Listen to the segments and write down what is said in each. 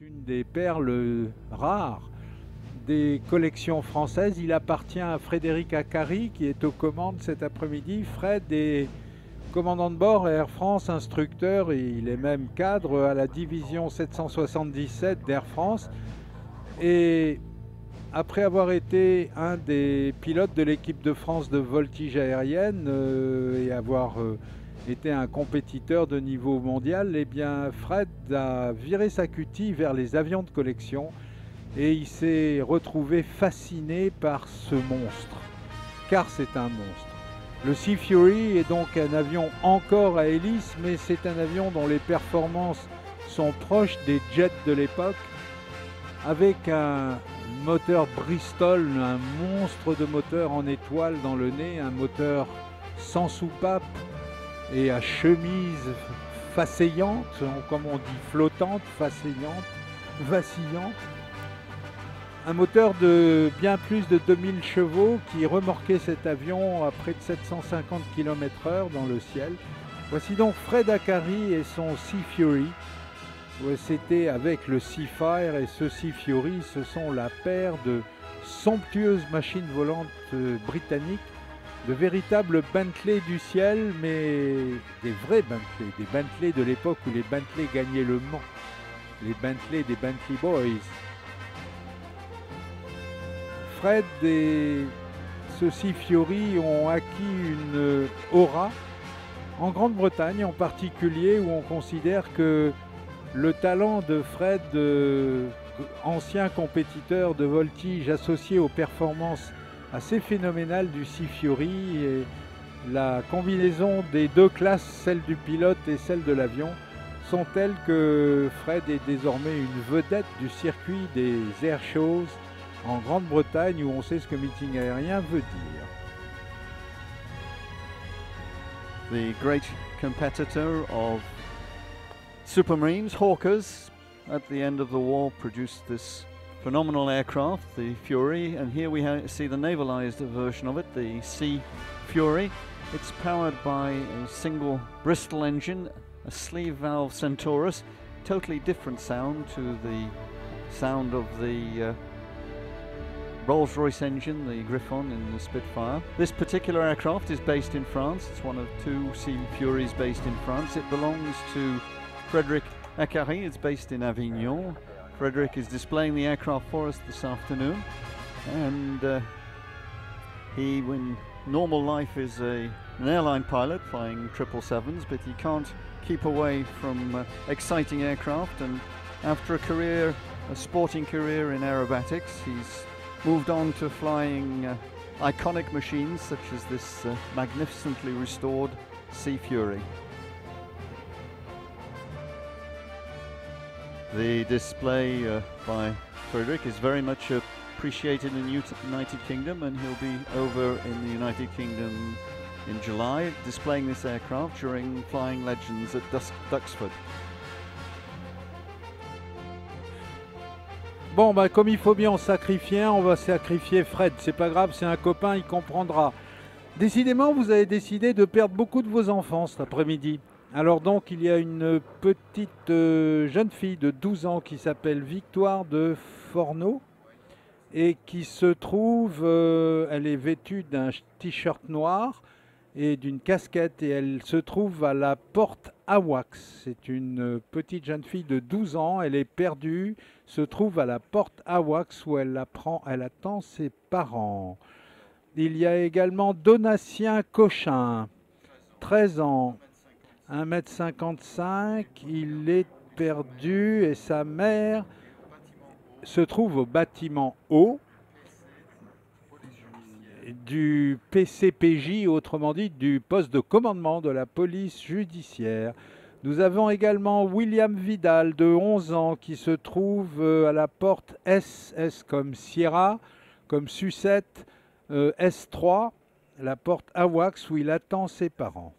Une des perles rares des collections françaises. Il appartient à Frédéric Acari qui est aux commandes cet après-midi. Fred est commandant de bord à Air France, instructeur et il est même cadre à la division 777 d'Air France. Et après avoir été un des pilotes de l'équipe de France de voltige aérienne et avoir était un compétiteur de niveau mondial, eh bien Fred a viré sa cutie vers les avions de collection et il s'est retrouvé fasciné par ce monstre, car c'est un monstre. Le Sea Fury est donc un avion encore à hélice, mais c'est un avion dont les performances sont proches des jets de l'époque, avec un moteur Bristol, un monstre de moteur en étoile dans le nez, un moteur sans soupape et à chemise facillante, comme on dit flottante, facillante, vacillante. Un moteur de bien plus de 2000 chevaux qui remorquait cet avion à près de 750 km/h dans le ciel. Voici donc Fred Acari et son Sea Fury. C'était avec le Seafire et ce Sea Fury, ce sont la paire de somptueuses machines volantes britanniques, de véritables Bentley du ciel, mais des vrais Bentley, des Bentley de l'époque où les Bentley gagnaient le Mans, les Bentley des Bentley Boys. Fred et ce Sea Fury ont acquis une aura en Grande-Bretagne en particulier, où on considère que le talent de Fred, ancien compétiteur de voltige associé aux performances assez phénoménales du Sea Fury, et la combinaison des deux classes, celle du pilote et celle de l'avion, sont telles que Fred est désormais une vedette du circuit des air shows en Grande-Bretagne, où on sait ce que meeting aérien veut dire. The great competitor of Supermarines, Hawkers, at the end of the war produced this phenomenal aircraft, the Fury, and here we see the navalized version of it, the Sea Fury. It's powered by a single Bristol engine, a sleeve valve Centaurus, totally different sound to the sound of the Rolls-Royce engine, the Griffon in the Spitfire. This particular aircraft is based in France. It's one of two Sea Furies based in France. It belongs to Frédéric Acari. It's based in Avignon. Frédéric is displaying the aircraft for us this afternoon, and he, in normal life, is an airline pilot flying 777s, but he can't keep away from exciting aircraft, and after a sporting career in aerobatics, he's moved on to flying iconic machines such as this magnificently restored Sea Fury. The display by Frédéric is very much appreciated in the United Kingdom, and he'll be over in the United Kingdom in July displaying this aircraft during Flying Legends at Duxford. Bon, bah, comme il faut bien en sacrifier un, on va sacrifier Fred. C'est pas grave, c'est un copain, il comprendra. Décidément, vous avez décidé de perdre beaucoup de vos enfants cet après-midi. Alors donc, il y a une petite jeune fille de 12 ans qui s'appelle Victoire de Forneau et qui se trouve, elle est vêtue d'un t-shirt noir et d'une casquette et elle se trouve à la porte AWACS. C'est une petite jeune fille de 12 ans, elle est perdue, se trouve à la porte AWACS où elle attend ses parents. Il y a également Donatien Cochin, 13 ans, 1,55 m, il est perdu et sa mère se trouve au bâtiment haut du PCPJ, autrement dit du poste de commandement de la police judiciaire. Nous avons également William Vidal de 11 ans qui se trouve à la porte S comme Sierra, comme Sucette, S3, la porte AWACS où il attend ses parents.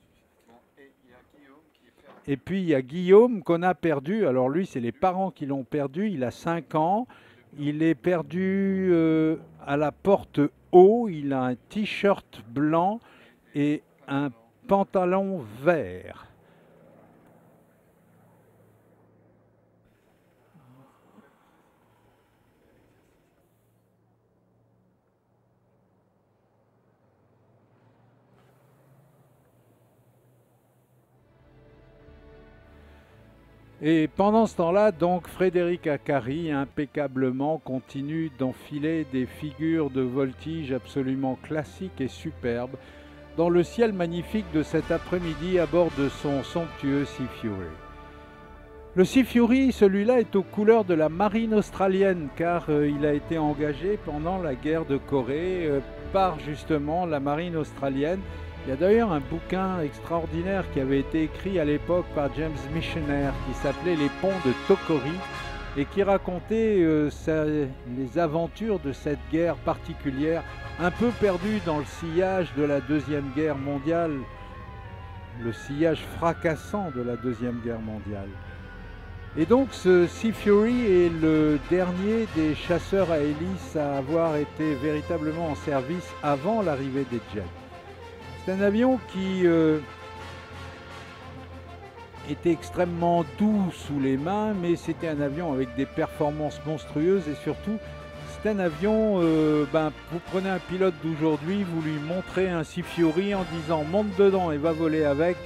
Et puis il y a Guillaume qu'on a perdu, alors lui c'est les parents qui l'ont perdu, il a 5 ans, il est perdu à la porte haut, il a un t-shirt blanc et un pantalon vert. Et pendant ce temps-là, donc, Frédéric Accary, impeccablement, continue d'enfiler des figures de voltige absolument classiques et superbes dans le ciel magnifique de cet après-midi à bord de son somptueux Sea Fury. Le Sea Fury, celui-là, est aux couleurs de la marine australienne, car il a été engagé pendant la guerre de Corée par justement la marine australienne. Il y a d'ailleurs un bouquin extraordinaire qui avait été écrit à l'époque par James Missionaire qui s'appelait Les ponts de Tokori et qui racontait les aventures de cette guerre particulière, un peu perdue dans le sillage de la Deuxième Guerre mondiale, le sillage fracassant de la Deuxième Guerre mondiale. Et donc ce Sea Fury est le dernier des chasseurs à hélice à avoir été véritablement en service avant l'arrivée des jets. C'est un avion qui était extrêmement doux sous les mains, mais c'était un avion avec des performances monstrueuses et surtout, c'est un avion, vous prenez un pilote d'aujourd'hui, vous lui montrez un Sea Fury en disant monte dedans et va voler avec,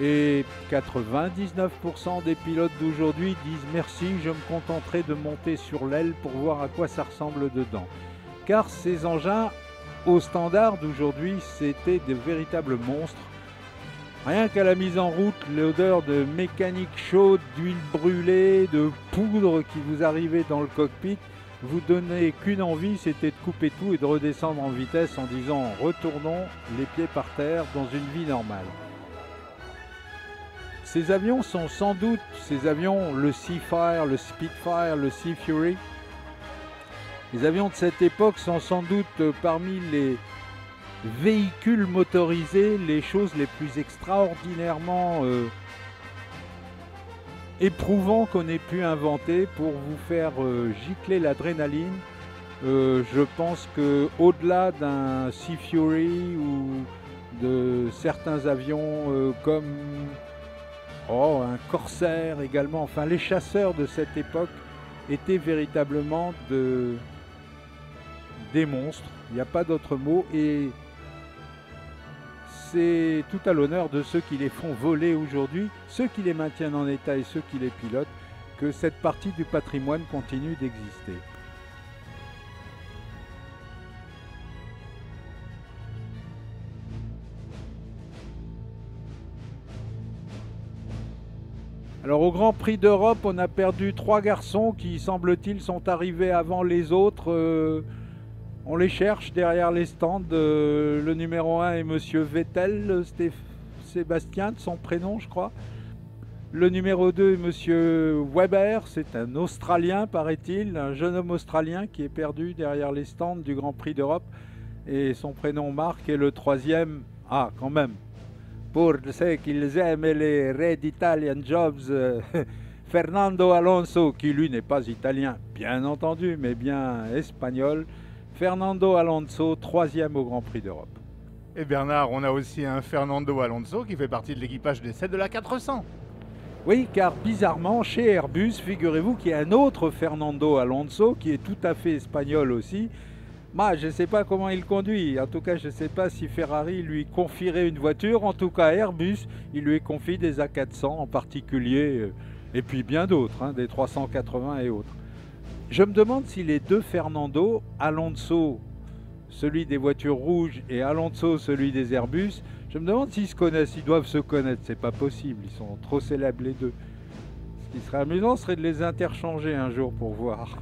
et 99% des pilotes d'aujourd'hui disent merci, je me contenterai de monter sur l'aile pour voir à quoi ça ressemble dedans. Car ces engins, au standard d'aujourd'hui, c'était de véritables monstres. Rien qu'à la mise en route, l'odeur de mécanique chaude, d'huile brûlée, de poudre qui vous arrivait dans le cockpit, vous donnait qu'une envie, c'était de couper tout et de redescendre en vitesse en disant retournons les pieds par terre dans une vie normale. Ces avions sont sans doute, ces avions, le Seafire, le Spitfire, le Sea Fury, les avions de cette époque sont sans doute parmi les véhicules motorisés, les choses les plus extraordinairement éprouvantes qu'on ait pu inventer pour vous faire gicler l'adrénaline. Je pense qu'au-delà d'un Sea Fury ou de certains avions comme un Corsair également, enfin les chasseurs de cette époque étaient véritablement des monstres, il n'y a pas d'autre mot, et c'est tout à l'honneur de ceux qui les font voler aujourd'hui, ceux qui les maintiennent en état et ceux qui les pilotent, que cette partie du patrimoine continue d'exister. Alors au Grand Prix d'Europe, on a perdu 3 garçons qui, semble-t-il, sont arrivés avant les autres. On les cherche derrière les stands. Le numéro 1 est Monsieur Vettel, Sébastien, de son prénom, je crois. Le numéro 2 est Monsieur Weber, c'est un Australien, paraît-il, un jeune homme australien qui est perdu derrière les stands du Grand Prix d'Europe. Et son prénom Marc. Et le troisième, quand même, pour ceux qui aiment les Red Italian Jobs, Fernando Alonso, qui lui n'est pas italien, bien entendu, mais bien espagnol. Fernando Alonso, 3e au Grand Prix d'Europe. Et Bernard, on a aussi un Fernando Alonso qui fait partie de l'équipage d'essai de la 400. Oui, car bizarrement, chez Airbus, figurez-vous qu'il y a un autre Fernando Alonso qui est tout à fait espagnol aussi. Moi, je ne sais pas comment il conduit. En tout cas, je ne sais pas si Ferrari lui confierait une voiture. En tout cas, Airbus, il lui confie des A400 en particulier, et puis bien d'autres, des 380 et autres. Je me demande si les deux Fernando, Alonso, celui des voitures rouges, et Alonso, celui des Airbus, je me demande s'ils se connaissent, ils doivent se connaître, c'est pas possible, ils sont trop célèbres les deux. Ce qui serait amusant serait de les interchanger un jour pour voir.